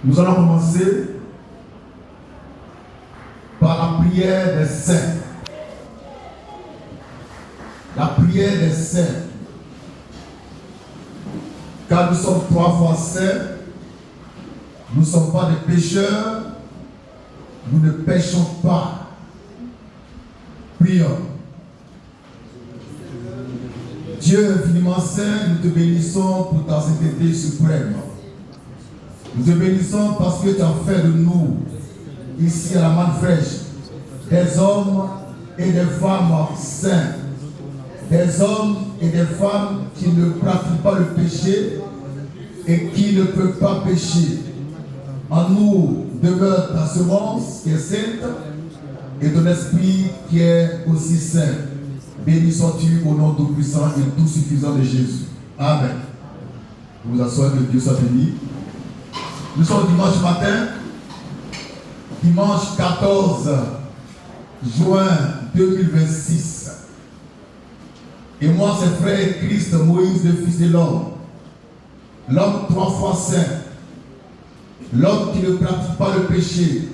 Nous allons commencer par la prière des saints. La prière des saints. Car nous sommes 3 fois saints, nous ne sommes pas des pécheurs, nous ne péchons pas. Prions. Dieu infiniment saint, nous te bénissons pour ta sainteté suprême. Nous te bénissons parce que tu as fait de nous, ici à la Manne Fraîche, des hommes et des femmes saints, des hommes et des femmes qui ne pratiquent pas le péché et qui ne peuvent pas pécher. En nous demeure ta semence qui est sainte et ton esprit qui est aussi saint. Béni sois-tu au nom tout-puissant et tout suffisant de Jésus. Amen. Je vous assure que Dieu soit béni. Nous sommes dimanche matin, dimanche 14 juin 2026. Et moi, c'est frère Christ Moïse, le Fils de l'homme. L'homme 3 fois saint. L'homme qui ne pratique pas le péché.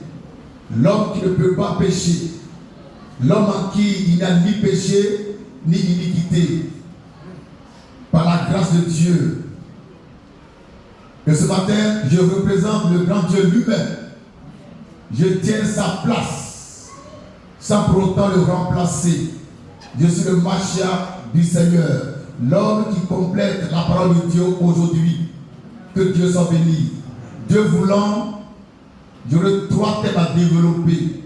L'homme qui ne peut pas pécher. L'homme en qui il n'y a ni péché, ni iniquité. Par la grâce de Dieu. Et ce matin, je représente le grand Dieu lui-même. Je tiens sa place, sans pour autant le remplacer. Je suis le Mashiach du Seigneur, l'homme qui complète la parole de Dieu aujourd'hui. Que Dieu soit béni. Dieu voulant, j'aurai 3 thèmes à développer.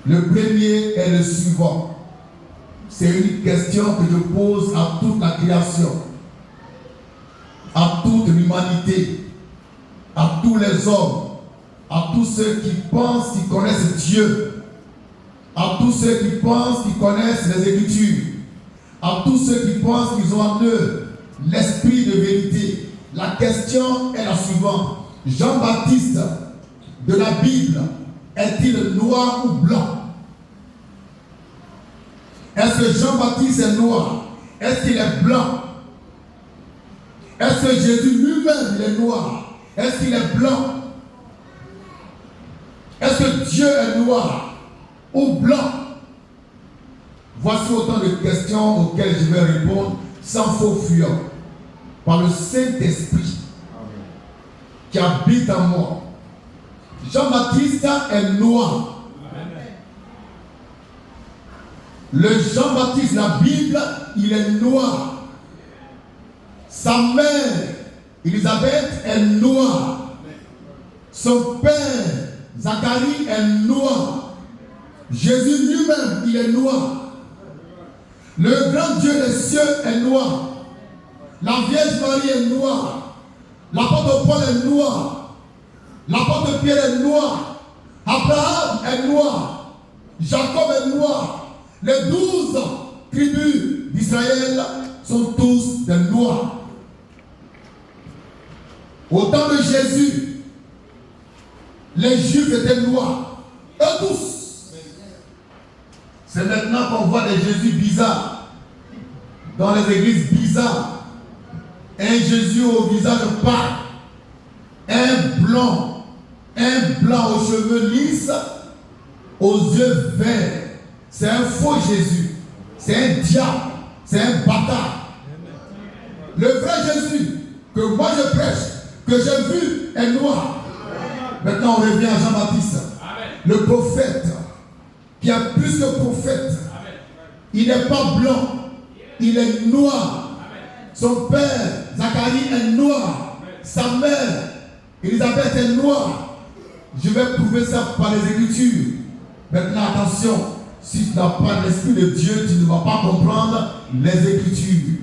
Le premier est le suivant. C'est une question que je pose à toute la création, à toute l'humanité, à tous les hommes, à tous ceux qui pensent qu'ils connaissent Dieu, à tous ceux qui pensent qu'ils connaissent les Écritures, à tous ceux qui pensent qu'ils ont en eux l'esprit de vérité. La question est la suivante. Jean-Baptiste de la Bible est-il noir ou blanc? Est-ce que Jean-Baptiste est noir? Est-ce qu'il est blanc? Est-ce que Jésus lui-même est noir? Est-ce qu'il est blanc? Est-ce que Dieu est noir ou blanc? Voici autant de questions auxquelles je vais répondre sans faux fuyant, par le Saint-Esprit qui habite en moi. Jean-Baptiste est noir. Le Jean-Baptiste, la Bible, il est noir. Sa mère, Élisabeth, est noire. Son père, Zacharie, est noir. Jésus lui-même, il est noir. Le grand Dieu des cieux est noir. La Vierge Marie est noire. L'apôtre Paul est noir. L'apôtre Pierre est noir. Abraham est noir. Jacob est noir. Les 12 tribus d'Israël sont tous des noirs. Au temps de Jésus, les Juifs étaient noirs. Eux tous. C'est maintenant qu'on voit des Jésus bizarres dans les églises bizarres. Un Jésus au visage pâle, un blanc aux cheveux lisses, aux yeux verts. C'est un faux Jésus, c'est un diable, c'est un bâtard. Le vrai Jésus que moi je prêche, que j'ai vu, est noir. Maintenant on revient à Jean-Baptiste, le prophète, qui est plus que prophète. Il n'est pas blanc, il est noir. Son père, Zacharie, est noir. Sa mère, Élisabeth, est noire. Je vais prouver ça par les Écritures. Maintenant, attention, si tu n'as pas l'Esprit de Dieu, tu ne vas pas comprendre les Écritures.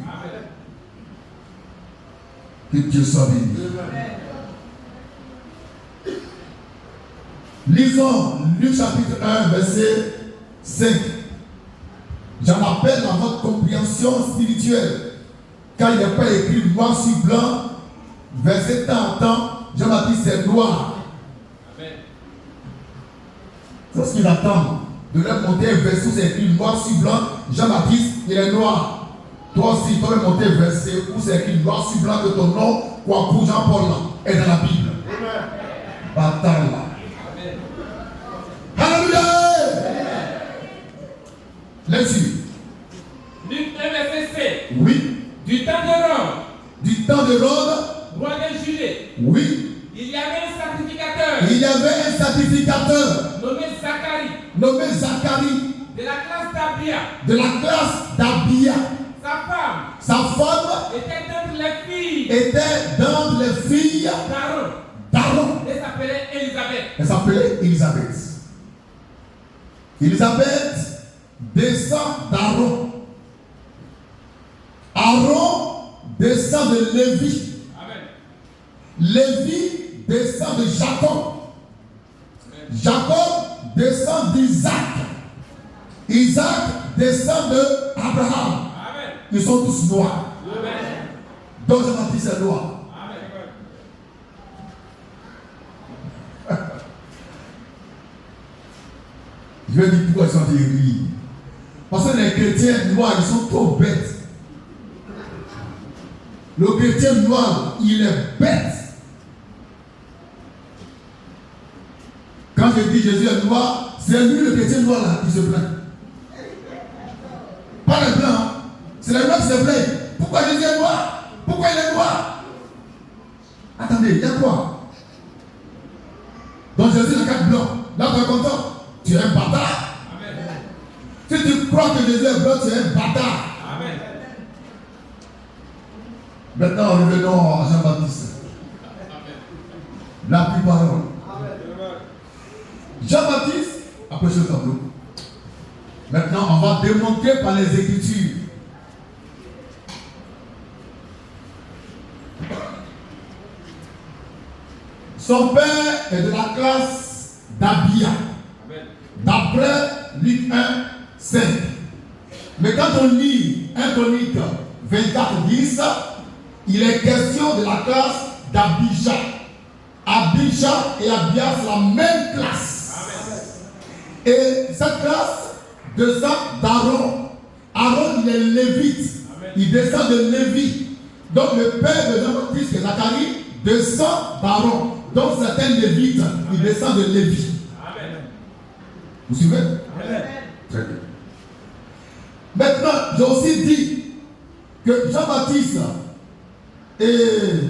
Que Dieu soit béni. Lisons Luc chapitre 1, verset 5. J'en appelle à votre compréhension spirituelle. Car il n'est pas écrit noir sur blanc, verset temps en temps, Jean-Baptiste est noir. C'est ce qu'il attend. De leur monter un verset où c'est écrit noir sur blanc, Jean-Baptiste, il est noir. Toi aussi, tu dois monter un verset où c'est écrit noir sur blanc de ton nom, quoi pour Jean-Paul là. est dans la Bible. Bâtard là. Alléluia. Là-dessus. Luc 1, verset 7. Oui. Du temps de Rome. Du temps de Rome. Roi de Judée. Oui. Il y avait un sacrificateur. Il y avait un sacrificateur Nommé Zacharie. Nommé Zacharie. De la classe d'Abia. De la classe d'Abia. Sa femme. Était dans les filles d'Aaron. Elle s'appelait Élisabeth. Elle s'appelait Élisabeth. Élisabeth descend d'Aaron. Aaron descend de Lévi. Amen. Lévi descend de Jacob. Amen. Jacob descend d'Isaac. Isaac descend de Abraham. Amen. Ils sont tous noirs. Amen. Donc Jean-Baptiste est noir. Je vais dire pourquoi ils sont terribles. Parce que les chrétiens noirs, ils sont trop bêtes. Le chrétien noir, il est bête. Quand je dis Jésus est noir, c'est lui le chrétien noir là qui se plaint. Pas les blancs, hein. C'est les noirs qui se plaignent. Pourquoi Jésus est noir? Pourquoi il est noir? Attendez, il y a quoi? Donc Jésus est le cas blanc. Là, tu es content? Tu es un bâtard. Amen. Si tu crois que Jésus est blanc, tu es un bâtard. Amen. Maintenant, revenons à Jean-Baptiste. La plus parole. Jean-Baptiste, après ce tableau. Maintenant, on va démontrer par les Écritures. Son père est de la classe d'Abia. D'après Luc 1, 5. Mais quand on lit 1 Chronique 24, 10, il est question de la classe d'Abija. Abija et Abia, c'est la même classe. Amen. Et cette classe descend d'Aaron. Aaron, il est lévite. Amen. Il descend de Lévi. Donc le père de Jean-Baptiste, Zacharie, descend d'Aaron. Donc c'est un lévite. Il descend de Lévi. Vous suivez? Amen. Très bien. Maintenant, j'ai aussi dit que Jean-Baptiste et...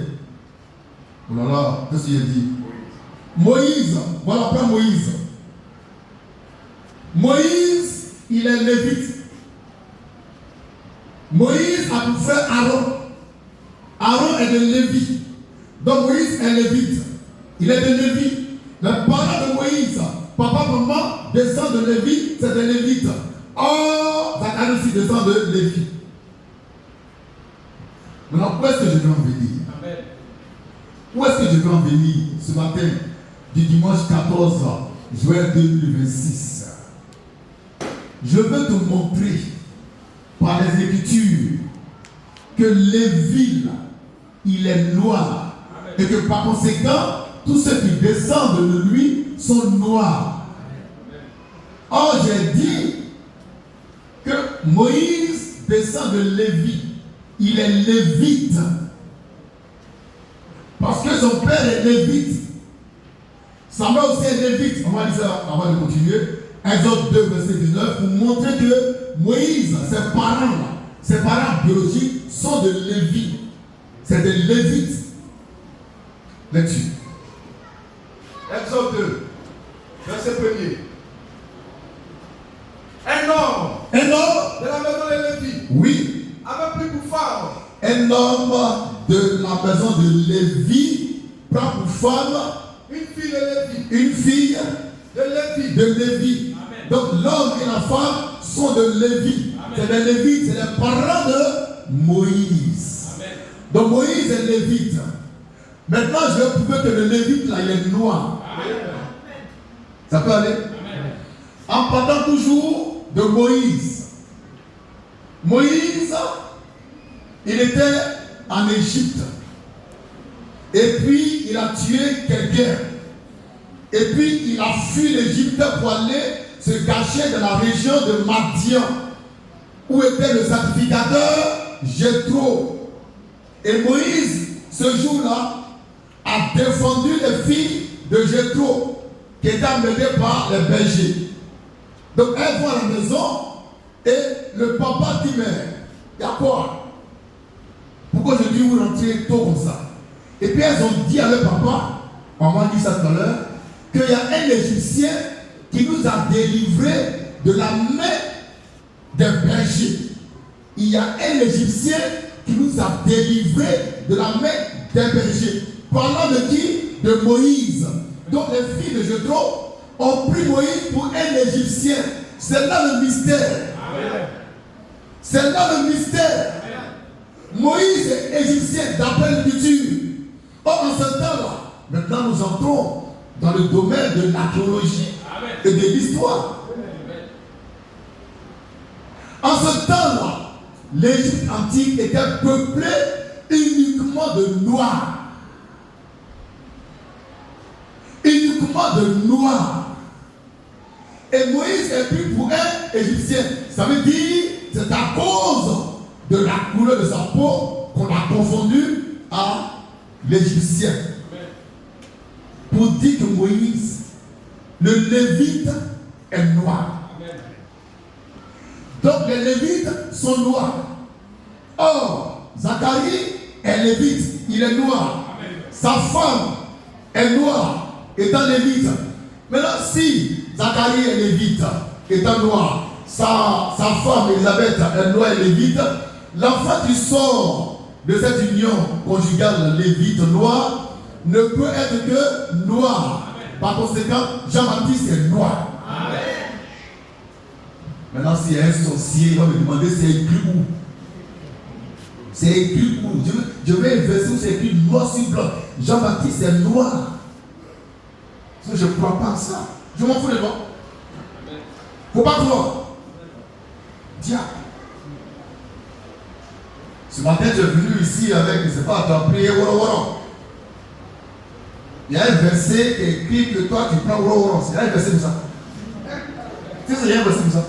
Oh là là, qu'est-ce qu'il a dit? Moïse, voilà pas Moïse. Moïse, il est lévite. Moïse a pour frère Aaron. Aaron est de Lévi. Donc Moïse est lévite. Il est de Lévi. Les parents de Moïse, papa, maman, descend de Lévi, c'est de Lévite. Or, Zacharie aussi descend de Lévi. Maintenant, où est-ce que je vais en venir? Amen. Où est-ce que je vais en venir ce matin du dimanche 14 juin 2026? Je veux te montrer par les Écritures que Lévi, il est noir. Amen. Et que par conséquent, tous ceux qui descendent de lui sont noirs. Or, j'ai dit que Moïse descend de Lévi. Il est lévite. Parce que son père est lévite. Sa mère aussi est lévite. On va dire ça avant de continuer. Exode 2, verset 19, pour montrer que Moïse, ses parents biologiques sont de Lévi. C'est des lévites. Lecture. Exode 2, verset 1er. Un homme de la maison de Lévi. Oui. Avait pris pour femme. Un homme de la maison de Lévi prend pour femme une fille de Lévi. Une fille de Lévi. Amen. Donc l'homme et la femme sont de Lévi. Amen. C'est des Lévites, c'est les parents de Moïse. Amen. Donc Moïse est lévite. Maintenant, je vais prouver que le lévite là, il est noir. Amen. Ça peut aller? Amen. En partant toujours de Moïse. Moïse, il était en Égypte. Et puis, il a tué quelqu'un. Et puis, il a fui l'Égypte pour aller se cacher dans la région de Madian, où était le sacrificateur Jéthro. Et Moïse, ce jour-là, a a défendu les filles de Jéthro, qui étaient amenées par les bergers. Donc elles vont à la maison et le papa dit, mais il y a quoi? Pourquoi je dis vous rentrez tôt comme ça? Et puis elles ont dit à leur papa, on m'a dit ça tout à l'heure, qu'il y a un Égyptien qui nous a délivrés de la main des bergers. Il y a un Égyptien qui nous a délivrés de la main des bergers. Parlant de qui? De Moïse. Donc les filles de Jéthro ont pris Moïse pour un Égyptien. C'est là le mystère. Amen. C'est là le mystère. Amen. Moïse est égyptien d'après l'écriture. Or en ce temps-là, maintenant nous entrons dans le domaine de l'archéologie et de l'histoire. En ce temps-là, l'Égypte antique était peuplée uniquement de noirs. Uniquement de noirs. Et Moïse est pris pour un Égyptien. Ça veut dire que c'est à cause de la couleur de sa peau qu'on a confondu à l'Égyptien. Pour dire que Moïse, le Lévite, est noir. Donc les Lévites sont noirs. Or, Zacharie est Lévite, il est noir. Sa femme est noire, étant Lévite. Maintenant, si Zacharie est Lévite, étant noir, sa femme Élisabeth est noire et Lévite, l'enfant qui sort de cette union conjugale Lévite-noir ne peut être que noir. Par conséquent, Jean-Baptiste est noir. Amen. Maintenant, s'il y a un sorcier, il va me demander c'est écrit où. C'est écrit où. Je vais inverser où c'est écrit noir sur blanc. Jean-Baptiste est noir. Je ne crois pas à ça. Je m'en fous de moi. Il ne faut pas croire. Diable. Ce matin, tu es venu ici avec, je ne sais pas, tu as prié, woro. Il y a un verset qui est écrit que toi, tu prends woro. Il y a un verset comme ça. Tu sais, il y a un verset comme ça.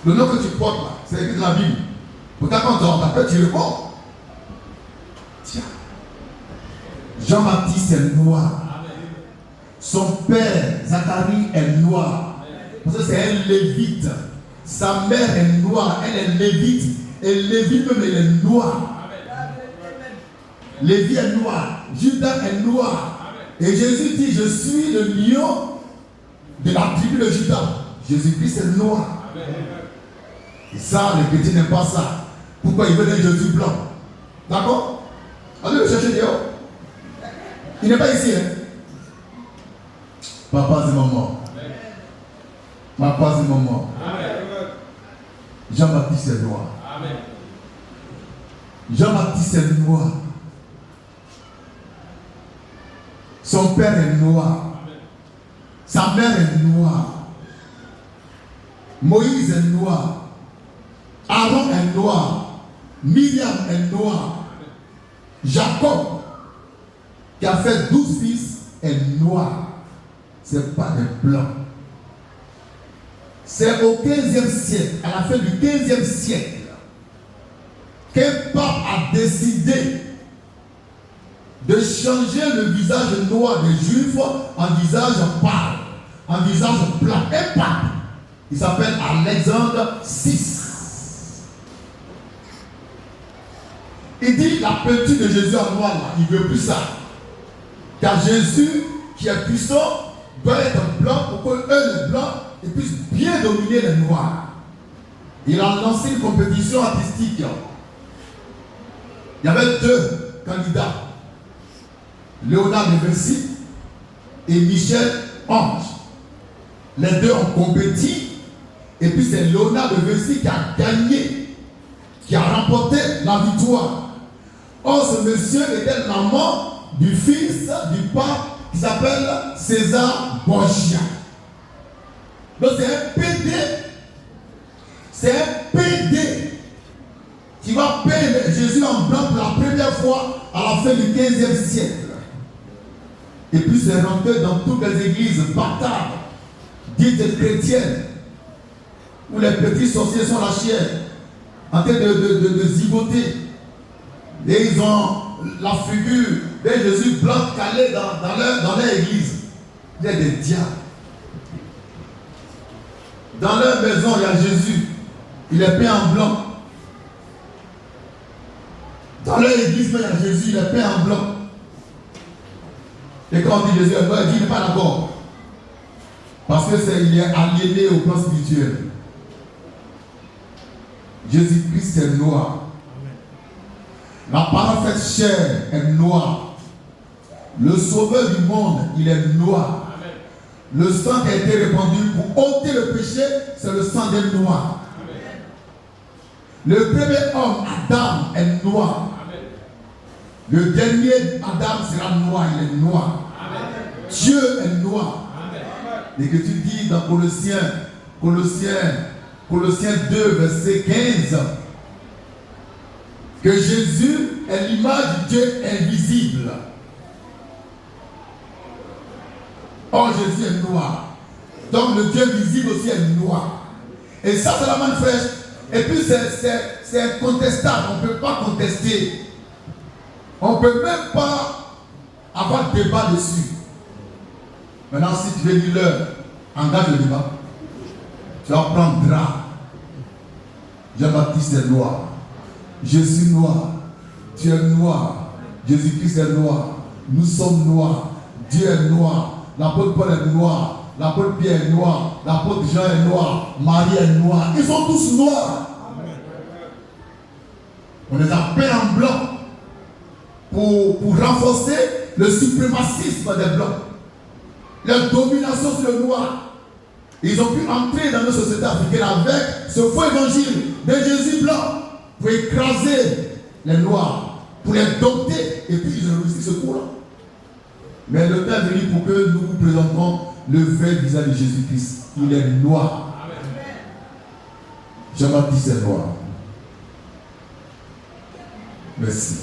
Le nom que tu portes là, c'est écrit dans la Bible. Pourtant, quand on t'appelle, tu réponds. Tiens. Jean-Baptiste est noir. Son père, Zacharie, est noir. Parce que c'est un lévite. Sa mère est noire. Elle est lévite. Et Lévi même, il est noir. Lévi est noir. Judas est noir. Et Jésus dit, je suis le lion de la tribu de Judas. Jésus-Christ est noir. Et ça, les chrétiens n'aiment pas ça. Pourquoi ils veulent un Jésus blanc? D'accord? Allez le chercher dehors. Il n'est pas ici. Hein? Papa et maman. Papa et maman. Jean-Baptiste est noir. Jean-Baptiste est noir. Son père est noir. Sa mère est noire. Moïse est noir. Aaron est noir. Myriam est noire. Jacob, qui a fait 12 fils, est noir. Ce n'est pas des blancs. C'est au 15e siècle, à la fin du 15e siècle, qu'un pape a décidé de changer le visage noir des Juifs en visage pâle, en visage blanc. Un pape, il s'appelle Alexandre VI. Il dit la peinture de Jésus en noir, là, il ne veut plus ça. Car Jésus, qui est puissant, doit être blanc pour que eux, les blancs, ils puissent bien dominer les noirs. Il a lancé une compétition artistique. Il y avait 2 candidats, Léonard de Vinci et Michel Ange. Les 2 ont compétit, et puis c'est Léonard de Vinci qui a gagné, qui a remporté la victoire. Or, ce monsieur était l'amant du fils du pape qui s'appelle César Borgia. Donc c'est un PD. C'est un PD qui va peindre Jésus en blanc pour la première fois à la fin du 15e siècle. Et puis c'est rentré dans toutes les églises bâtardes, dites chrétiennes, où les petits sorciers sont la chair, en train de zigoter. Et ils ont la figure des Jésus blancs calés dans leur église. Il y a des diables. Dans leur maison, il y a Jésus. Il est peint en blanc. Dans leur église, il y a Jésus. Il est peint en blanc. Et quand on dit Jésus, il dit n'est pas d'accord. Parce qu'il est aliéné au plan spirituel. Jésus-Christ est noir. La parole faite chair est noire. Le sauveur du monde, il est noir. Amen. Le sang qui a été répandu pour ôter le péché, c'est le sang des noirs. Amen. Le premier homme, Adam, est noir. Amen. Le dernier Adam sera noir, il est noir. Amen. Dieu est noir. Et que tu dis dans Colossiens 2, verset 15, que Jésus est l'image du Dieu invisible. Or, Jésus est noir. Donc, le Dieu visible aussi est noir. Et ça, c'est la manne fraîche. Et puis, c'est incontestable. On ne peut pas contester. On ne peut même pas avoir de débat dessus. Maintenant, si tu veux lire l'heure, engage le débat. Tu vas prendre drap. Jean-Baptiste est noir. Jésus noir. Tu es noir. Jésus-Christ est noir. Nous sommes noirs. Dieu est noir. L'apôtre Paul est noir. L'apôtre Pierre est noir. L'apôtre Jean est noir. Marie est noire. Ils sont tous noirs. On les a peints en blanc pour renforcer le suprémacisme des blancs. La domination sur le noir. Ils ont pu entrer dans nos sociétés africaines avec ce faux évangile de Jésus blanc pour écraser les noirs, pour les dompter, et puis ils ont réussi ce coup-là. Mais le temps est venu pour que nous vous présentons le vrai visage de Jésus-Christ. Il est noir. Jean-Baptiste est noir. Merci.